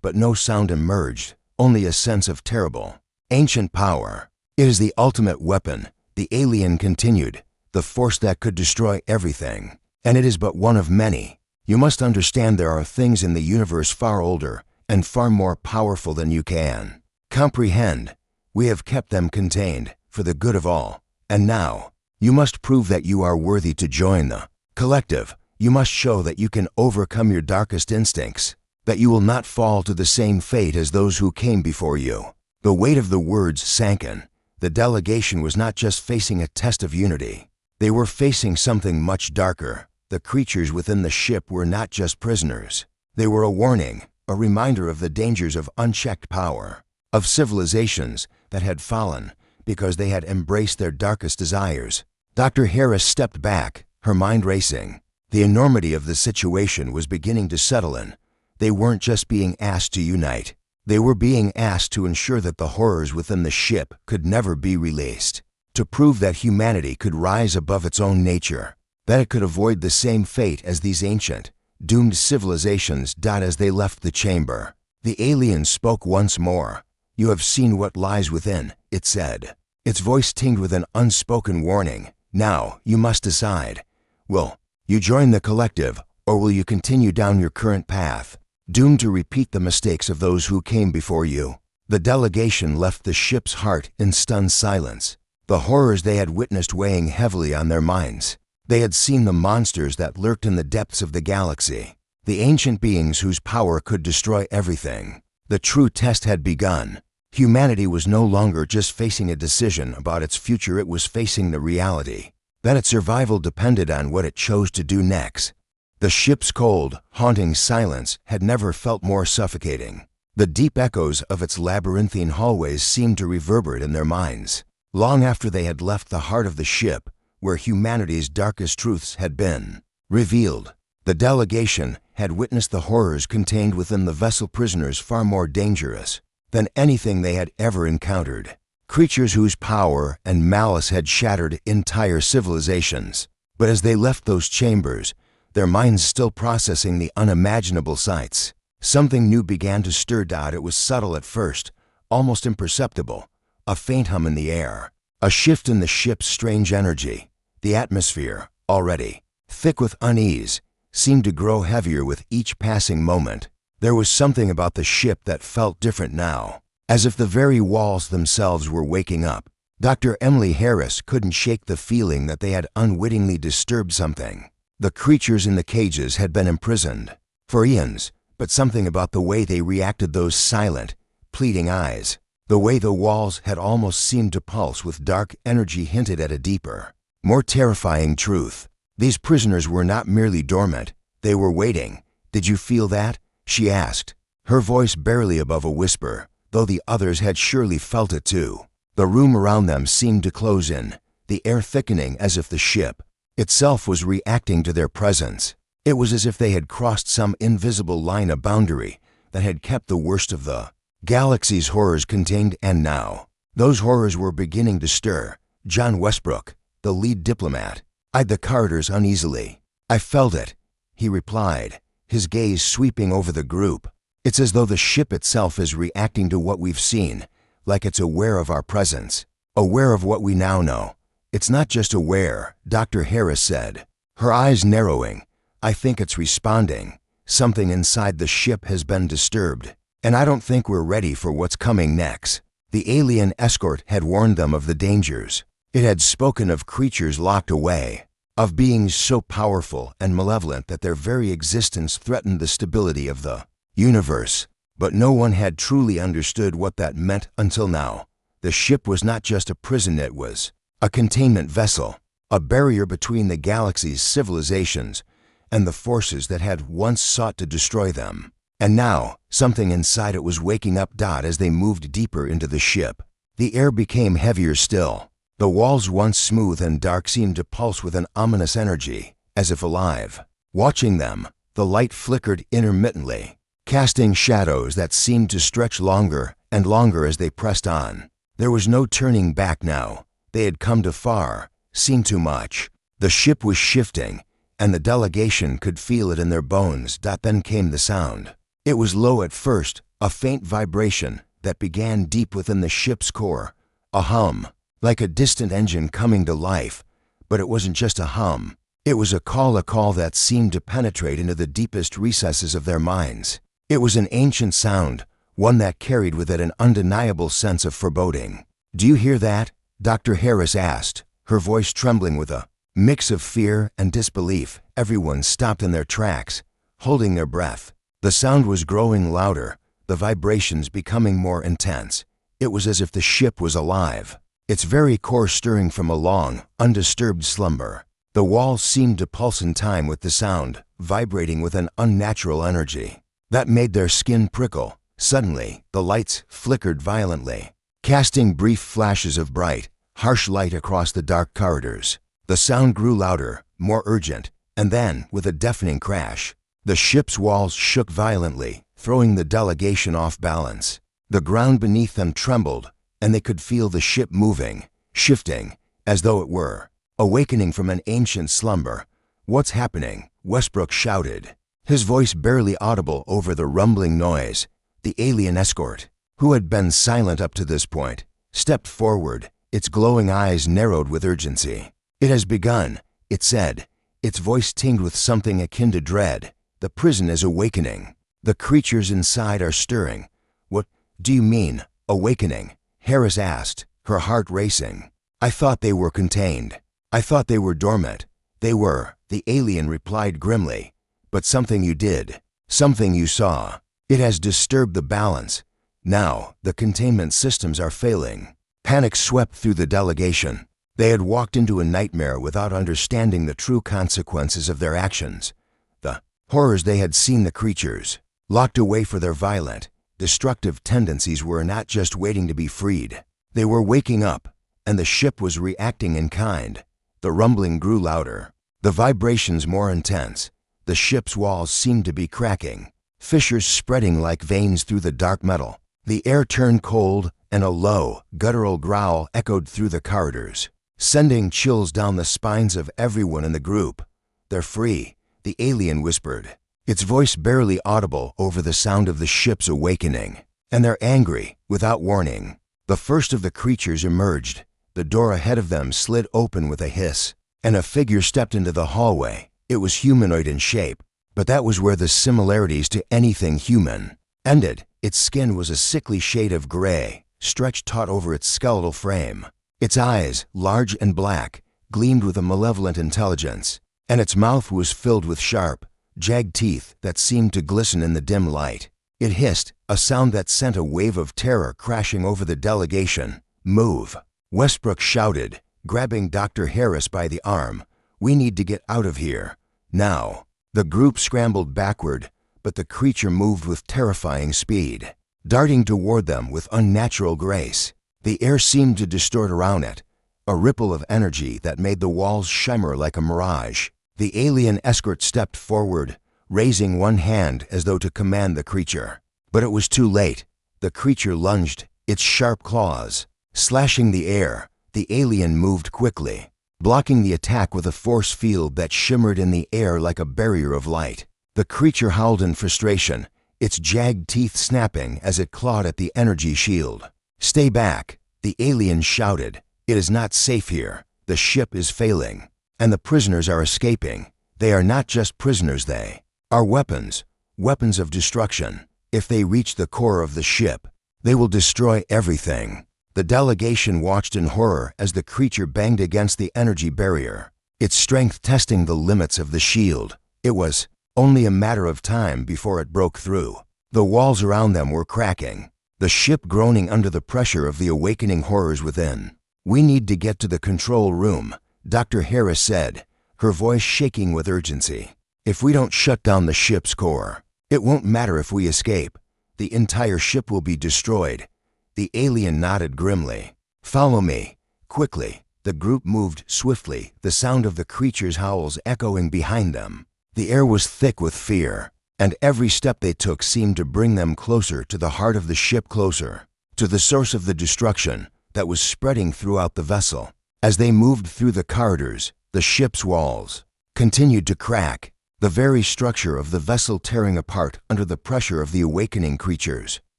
But no sound emerged, only a sense of terrible, ancient power. "It is the ultimate weapon," the alien continued, "the force that could destroy everything. And it is but one of many. You must understand there are things in the universe far older and far more powerful than you can comprehend. We have kept them contained for the good of all. And now, you must prove that you are worthy to join the collective. You must show that you can overcome your darkest instincts, that you will not fall to the same fate as those who came before you." The weight of the words sank in. The delegation was not just facing a test of unity. They were facing something much darker. The creatures within the ship were not just prisoners. They were a warning, a reminder of the dangers of unchecked power, of civilizations that had fallen because they had embraced their darkest desires. Dr. Harris stepped back, her mind racing. The enormity of the situation was beginning to settle in. They weren't just being asked to unite. They were being asked to ensure that the horrors within the ship could never be released, to prove that humanity could rise above its own nature, that it could avoid the same fate as these ancient, doomed civilizations. As they left the chamber, the alien spoke once more. "You have seen what lies within," it said, its voice tinged with an unspoken warning. "Now, you must decide. Will you join the collective, or will you continue down your current path, doomed to repeat the mistakes of those who came before you?" The delegation left the ship's heart in stunned silence, the horrors they had witnessed weighing heavily on their minds. They had seen the monsters that lurked in the depths of the galaxy, the ancient beings whose power could destroy everything. The true test had begun. Humanity was no longer just facing a decision about its future, it was facing the reality that its survival depended on what it chose to do next. The ship's cold, haunting silence had never felt more suffocating. The deep echoes of its labyrinthine hallways seemed to reverberate in their minds, long after they had left the heart of the ship, where humanity's darkest truths had been revealed. The delegation had witnessed the horrors contained within the vessel, prisoners far more dangerous than anything they had ever encountered, creatures whose power and malice had shattered entire civilizations. But as they left those chambers, their minds still processing the unimaginable sights, something new began to stir. It was subtle at first, almost imperceptible, a faint hum in the air, a shift in the ship's strange energy. The atmosphere, already thick with unease, seemed to grow heavier with each passing moment. There was something about the ship that felt different now, as if the very walls themselves were waking up. Dr. Emily Harris couldn't shake the feeling that they had unwittingly disturbed something. The creatures in the cages had been imprisoned for eons, but something about the way they reacted, those silent, pleading eyes, the way the walls had almost seemed to pulse with dark energy, hinted at a deeper, more terrifying truth. These prisoners were not merely dormant, they were waiting. "Did you feel that?" she asked, her voice barely above a whisper, though the others had surely felt it too. The room around them seemed to close in, the air thickening as if the ship itself was reacting to their presence. It was as if they had crossed some invisible line, a boundary that had kept the worst of the galaxy's horrors contained, and now those horrors were beginning to stir. John Westbrook, the lead diplomat, eyed the corridors uneasily. "I felt it," he replied, his gaze sweeping over the group. "It's as though the ship itself is reacting to what we've seen, like it's aware of our presence, aware of what we now know." "It's not just aware," Dr. Harris said, her eyes narrowing. "I think it's responding. Something inside the ship has been disturbed, and I don't think we're ready for what's coming next." The alien escort had warned them of the dangers. It had spoken of creatures locked away, of beings so powerful and malevolent that their very existence threatened the stability of the universe. But no one had truly understood what that meant until now. The ship was not just a prison, it was a containment vessel, a barrier between the galaxy's civilizations and the forces that had once sought to destroy them. And now, something inside it was waking up. As they moved deeper into the ship, the air became heavier still. The walls, once smooth and dark, seemed to pulse with an ominous energy, as if alive. Watching them, the light flickered intermittently, casting shadows that seemed to stretch longer and longer as they pressed on. There was no turning back now. They had come too far, seen too much. The ship was shifting, and the delegation could feel it in their bones. Then came the sound. It was low at first, a faint vibration that began deep within the ship's core, a hum, like a distant engine coming to life. But it wasn't just a hum. It was a call that seemed to penetrate into the deepest recesses of their minds. It was an ancient sound, one that carried with it an undeniable sense of foreboding. "Do you hear that?" Dr. Harris asked, her voice trembling with a mix of fear and disbelief. Everyone stopped in their tracks, holding their breath. The sound was growing louder, the vibrations becoming more intense. It was as if the ship was alive, its very core stirring from a long, undisturbed slumber. The walls seemed to pulse in time with the sound, vibrating with an unnatural energy that made their skin prickle. Suddenly, the lights flickered violently, casting brief flashes of bright, harsh light across the dark corridors. The sound grew louder, more urgent, and then, with a deafening crash, the ship's walls shook violently, throwing the delegation off balance. The ground beneath them trembled, and they could feel the ship moving, shifting, as though it were awakening from an ancient slumber. "What's happening?" Westbrook shouted, his voice barely audible over the rumbling noise. The alien escort, who had been silent up to this point, stepped forward, its glowing eyes narrowed with urgency. "It has begun," it said, its voice tinged with something akin to dread. "The prison is awakening. The creatures inside are stirring." "What do you mean, awakening?" Harris asked, her heart racing. "I thought they were contained. I thought they were dormant." "They were," the alien replied grimly. "But something you did, something you saw, it has disturbed the balance. Now, the containment systems are failing." Panic swept through the delegation. They had walked into a nightmare without understanding the true consequences of their actions. The horrors they had seen, the creatures, locked away for their violent, destructive tendencies, were not just waiting to be freed. They were waking up, and the ship was reacting in kind. The rumbling grew louder, the vibrations more intense. The ship's walls seemed to be cracking, fissures spreading like veins through the dark metal. The air turned cold, and a low, guttural growl echoed through the corridors, sending chills down the spines of everyone in the group. "They're free," the alien whispered, its voice barely audible over the sound of the ship's awakening. "And they're angry, without warning." The first of the creatures emerged. The door ahead of them slid open with a hiss, and a figure stepped into the hallway. It was humanoid in shape, but that was where the similarities to anything human ended. Its skin was a sickly shade of gray, stretched taut over its skeletal frame. Its eyes, large and black, gleamed with a malevolent intelligence, and its mouth was filled with sharp, jagged teeth that seemed to glisten in the dim light. It hissed, a sound that sent a wave of terror crashing over the delegation. "Move!" Westbrook shouted, grabbing Dr. Harris by the arm. "We need to get out of here, now." The group scrambled backward, but the creature moved with terrifying speed, darting toward them with unnatural grace. The air seemed to distort around it, a ripple of energy that made the walls shimmer like a mirage. The alien escort stepped forward, raising one hand as though to command the creature. But it was too late. The creature lunged, its sharp claws slashing the air. The alien moved quickly, blocking the attack with a force field that shimmered in the air like a barrier of light. The creature howled in frustration, its jagged teeth snapping as it clawed at the energy shield. "Stay back," the alien shouted. "It is not safe here. The ship is failing, and the prisoners are escaping. They are not just prisoners, they are weapons, weapons of destruction. If they reach the core of the ship, they will destroy everything." The delegation watched in horror as the creature banged against the energy barrier. its strength testing the limits of the shield. It was only a matter of time before it broke through. The walls around them were cracking, the ship groaning under the pressure of the awakening horrors within. "We need to get to the control room," Dr. Harris said, her voice shaking with urgency. "If we don't shut down the ship's core, it won't matter if we escape. The entire ship will be destroyed." The alien nodded grimly. "Follow me." Quickly, the group moved swiftly, the sound of the creature's howls echoing behind them. The air was thick with fear, and every step they took seemed to bring them closer to the heart of the ship, closer to the source of the destruction that was spreading throughout the vessel. As they moved through the corridors, the ship's walls continued to crack, the very structure of the vessel tearing apart under the pressure of the awakening creatures.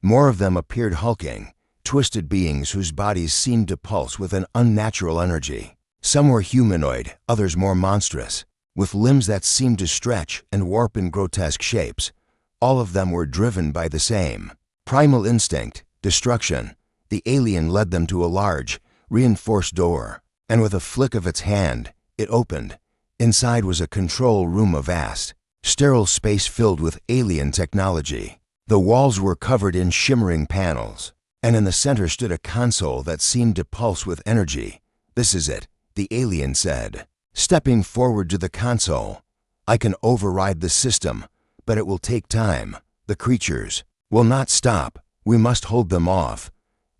More of them appeared, hulking, twisted beings whose bodies seemed to pulse with an unnatural energy. Some were humanoid, others more monstrous, with limbs that seemed to stretch and warp in grotesque shapes. All of them were driven by the same primal instinct, destruction. The alien led them to a large, reinforced door, and with a flick of its hand, it opened. Inside was a control room, a vast, sterile space filled with alien technology. The walls were covered in shimmering panels, and in the center stood a console that seemed to pulse with energy. "This is it," the alien said, stepping forward to the console. "I can override the system, but it will take time. The creatures will not stop. We must hold them off."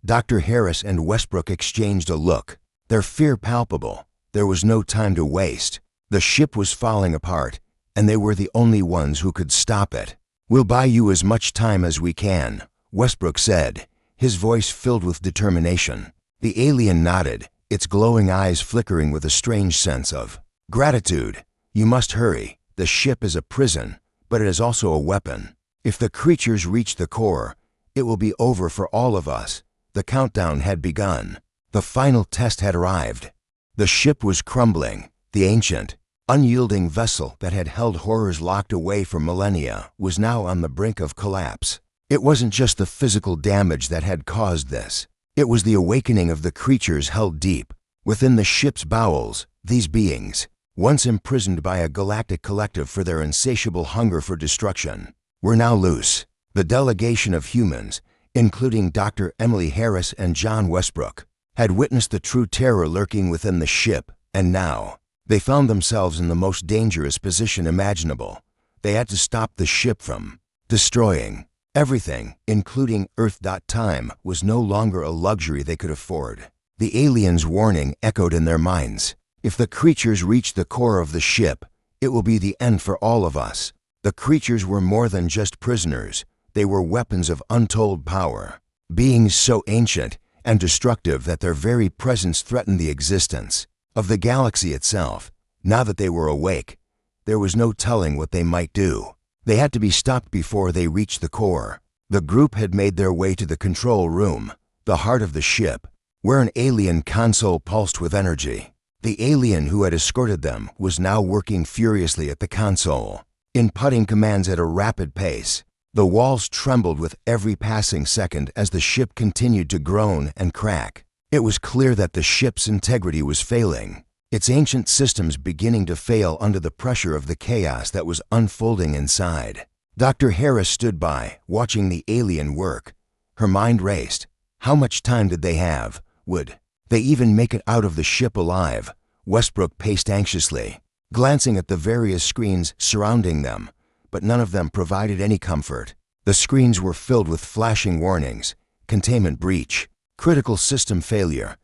Dr. Harris and Westbrook exchanged a look, their fear palpable. There was no time to waste. The ship was falling apart, and they were the only ones who could stop it. "We'll buy you as much time as we can," Westbrook said, his voice filled with determination. The alien nodded, its glowing eyes flickering with a strange sense of gratitude. "You must hurry. The ship is a prison, but it is also a weapon. If the creatures reach the core, it will be over for all of us." The countdown had begun. The final test had arrived. The ship was crumbling. The ancient, unyielding vessel that had held horrors locked away for millennia was now on the brink of collapse. It wasn't just the physical damage that had caused this. It was the awakening of the creatures held deep within the ship's bowels. These beings, once imprisoned by a galactic collective for their insatiable hunger for destruction, were now loose. The delegation of humans, including Dr. Emily Harris and John Westbrook, had witnessed the true terror lurking within the ship, and now they found themselves in the most dangerous position imaginable. They had to stop the ship from destroying everything, including Earth. Time was no longer a luxury they could afford. The aliens' warning echoed in their minds. If the creatures reach the core of the ship, it will be the end for all of us. The creatures were more than just prisoners. They were weapons of untold power, beings so ancient and destructive that their very presence threatened the existence of the galaxy itself. Now that they were awake, there was no telling what they might do. They had to be stopped before they reached the core. The group had made their way to the control room, the heart of the ship, where an alien console pulsed with energy. The alien who had escorted them was now working furiously at the console, inputting commands at a rapid pace. The walls trembled with every passing second as the ship continued to groan and crack. It was clear that the ship's integrity was failing, its ancient systems beginning to fail under the pressure of the chaos that was unfolding inside. Dr. Harris stood by, watching the alien work. Her mind raced. How much time did they have? Would they even make it out of the ship alive? Westbrook paced anxiously, glancing at the various screens surrounding them, but none of them provided any comfort. The screens were filled with flashing warnings: containment breach, critical system failure,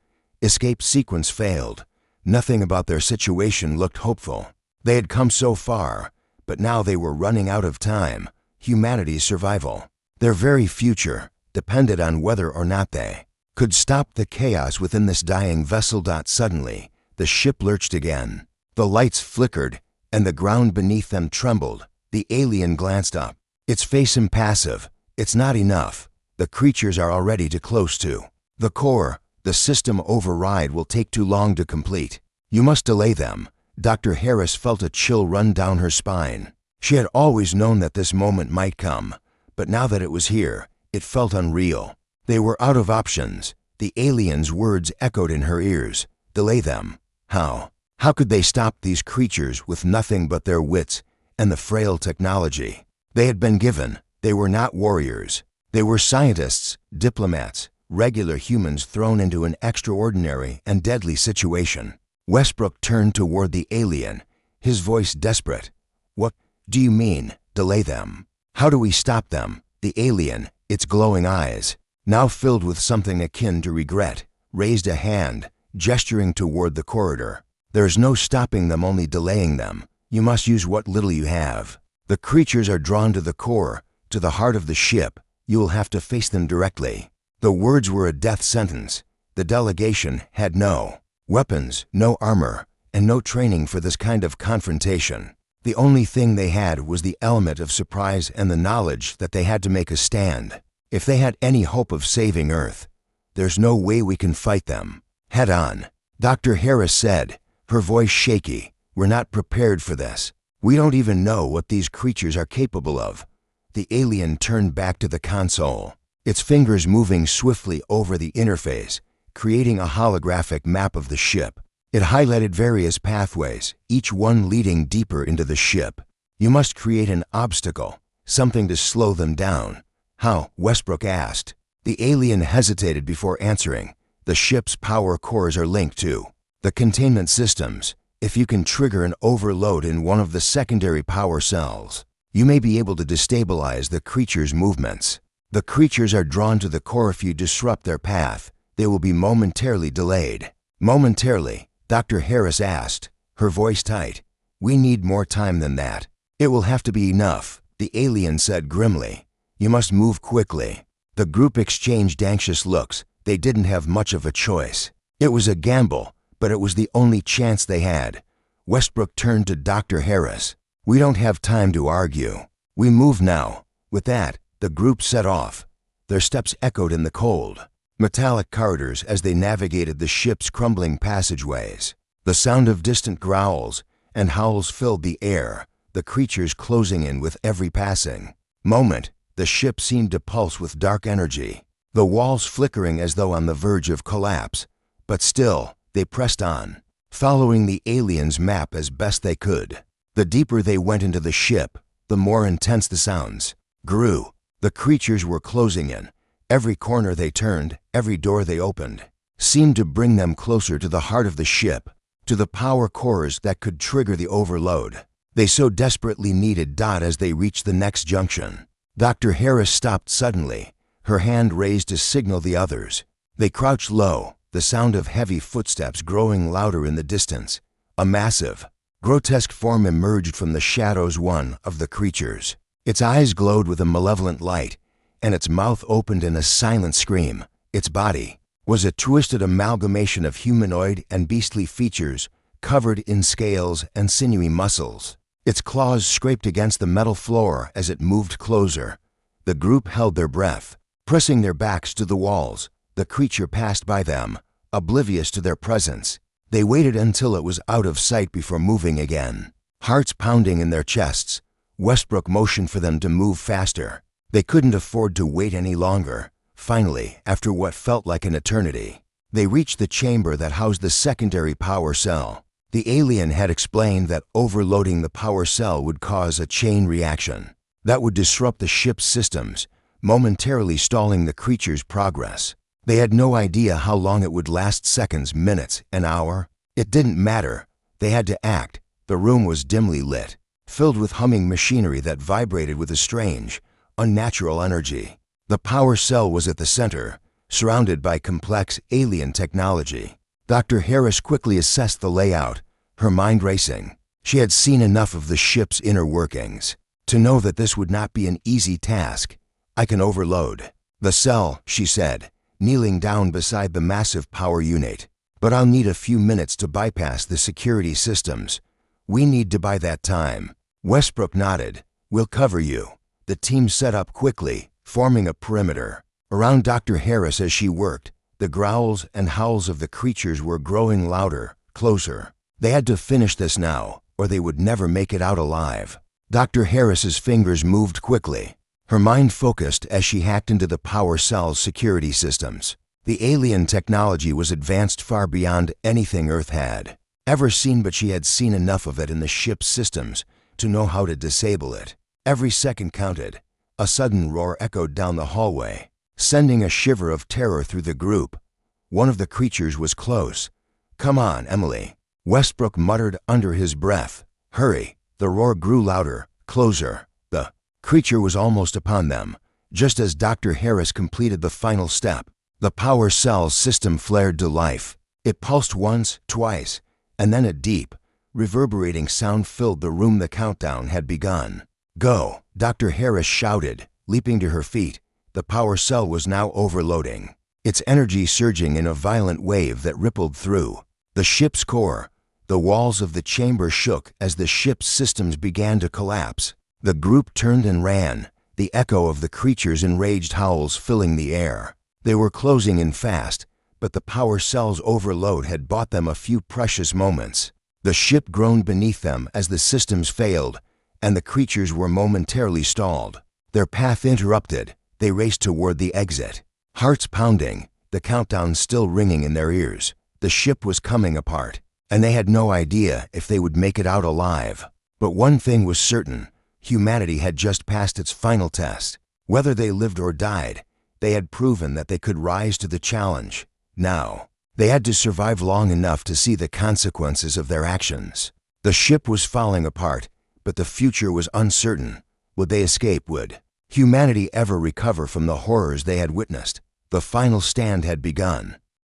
escape sequence failed. Nothing about their situation looked hopeful. They had come so far, but now they were running out of time. Humanity's survival, their very future, depended on whether or not they could stop the chaos within this dying vessel. Suddenly, the ship lurched again. The lights flickered, and the ground beneath them trembled. The alien glanced up, its face impassive. "It's not enough. The creatures are already too close to the core. The system override will take too long to complete. You must delay them." Dr. Harris felt a chill run down her spine. She had always known that this moment might come, but now that it was here, it felt unreal. They were out of options. The alien's words echoed in her ears. Delay them? How? How could they stop these creatures with nothing but their wits and the frail technology they had been given? They were not warriors. They were scientists, diplomats, regular humans thrown into an extraordinary and deadly situation. Westbrook turned toward the alien, his voice desperate. "What do you mean, delay them? How do we stop them?" The alien, its glowing eyes, now filled with something akin to regret, raised a hand, gesturing toward the corridor. "There's no stopping them, only delaying them. You must use what little you have. The creatures are drawn to the core, to the heart of the ship. You will have to face them directly." The words were a death sentence. The delegation had no weapons, no armor, and no training for this kind of confrontation. The only thing they had was the element of surprise and the knowledge that they had to make a stand. If they had any hope of saving Earth, "There's no way we can fight them head on," Dr. Harris said, her voice shaky. "We're not prepared for this. We don't even know what these creatures are capable of." The alien turned back to the console, its fingers moving swiftly over the interface, creating a holographic map of the ship. It highlighted various pathways, each one leading deeper into the ship. "You must create an obstacle, something to slow them down." "How?" Westbrook asked. The alien hesitated before answering. "The ship's power cores are linked to the containment systems. If you can trigger an overload in one of the secondary power cells, you may be able to destabilize the creature's movements. The creatures are drawn to the core. If you disrupt their path, they will be momentarily delayed." "Momentarily?" Dr. Harris asked, her voice tight. "We need more time than that." "It will have to be enough," the alien said grimly. "You must move quickly." The group exchanged anxious looks. They didn't have much of a choice. It was a gamble, but it was the only chance they had. Westbrook turned to Dr. Harris. "We don't have time to argue. We move now." With that, the group set off. Their steps echoed in the cold, metallic corridors as they navigated the ship's crumbling passageways. The sound of distant growls and howls filled the air, the creatures closing in with every passing moment. The ship seemed to pulse with dark energy, the walls flickering as though on the verge of collapse. But still, they pressed on, following the aliens' map as best they could. The deeper they went into the ship, the more intense the sounds grew. The creatures were closing in. Every corner they turned, every door they opened, seemed to bring them closer to the heart of the ship, to the power cores that could trigger the overload they so desperately needed. As they reached the next junction, Dr. Harris stopped suddenly, her hand raised to signal the others. They crouched low, the sound of heavy footsteps growing louder in the distance. A massive, grotesque form emerged from the shadows, one of the creatures. Its eyes glowed with a malevolent light, and its mouth opened in a silent scream. Its body was a twisted amalgamation of humanoid and beastly features, covered in scales and sinewy muscles. Its claws scraped against the metal floor as it moved closer. The group held their breath, pressing their backs to the walls. The creature passed by them, oblivious to their presence. They waited until it was out of sight before moving again, hearts pounding in their chests. Westbrook motioned for them to move faster. They couldn't afford to wait any longer. Finally, after what felt like an eternity, they reached the chamber that housed the secondary power cell. The alien had explained that overloading the power cell would cause a chain reaction that would disrupt the ship's systems, momentarily stalling the creature's progress. They had no idea how long it would last. Seconds, minutes, an hour. It didn't matter. They had to act. The room was dimly lit, filled with humming machinery that vibrated with a strange, unnatural energy. The power cell was at the center, surrounded by complex alien technology. Dr. Harris quickly assessed the layout, her mind racing. She had seen enough of the ship's inner workings to know that this would not be an easy task. "I can overload the cell," she said, kneeling down beside the massive power unit. "But I'll need a few minutes to bypass the security systems. We need to buy that time." Westbrook nodded. "We'll cover you." The team set up quickly, forming a perimeter around Dr. Harris as she worked. The growls and howls of the creatures were growing louder, closer. They had to finish this now, or they would never make it out alive. Dr. Harris's fingers moved quickly, her mind focused as she hacked into the power cell's security systems. The alien technology was advanced far beyond anything Earth had ever seen, but she had seen enough of it in the ship's systems to know how to disable it. Every second counted. A sudden roar echoed down the hallway, sending a shiver of terror through the group. One of the creatures was close. "Come on, Emily," Westbrook muttered under his breath. "Hurry." The roar grew louder, closer. The creature was almost upon them, just as Dr. Harris completed the final step. The power cell system flared to life. It pulsed once, twice, and then a deep, reverberating sound filled the room. The countdown had begun. "Go," Dr. Harris shouted, leaping to her feet. The power cell was now overloading, its energy surging in a violent wave that rippled through the ship's core. The walls of the chamber shook as the ship's systems began to collapse. The group turned and ran, the echo of the creature's enraged howls filling the air. They were closing in fast, but the power cell's overload had bought them a few precious moments. The ship groaned beneath them as the systems failed, and the creatures were momentarily stalled. Their path interrupted, they raced toward the exit. Hearts pounding, the countdown still ringing in their ears. The ship was coming apart, and they had no idea if they would make it out alive. But one thing was certain, humanity had just passed its final test. Whether they lived or died, they had proven that they could rise to the challenge. Now, they had to survive long enough to see the consequences of their actions. The ship was falling apart, but the future was uncertain. Would they escape? Would humanity ever recover from the horrors they had witnessed? The final stand had begun.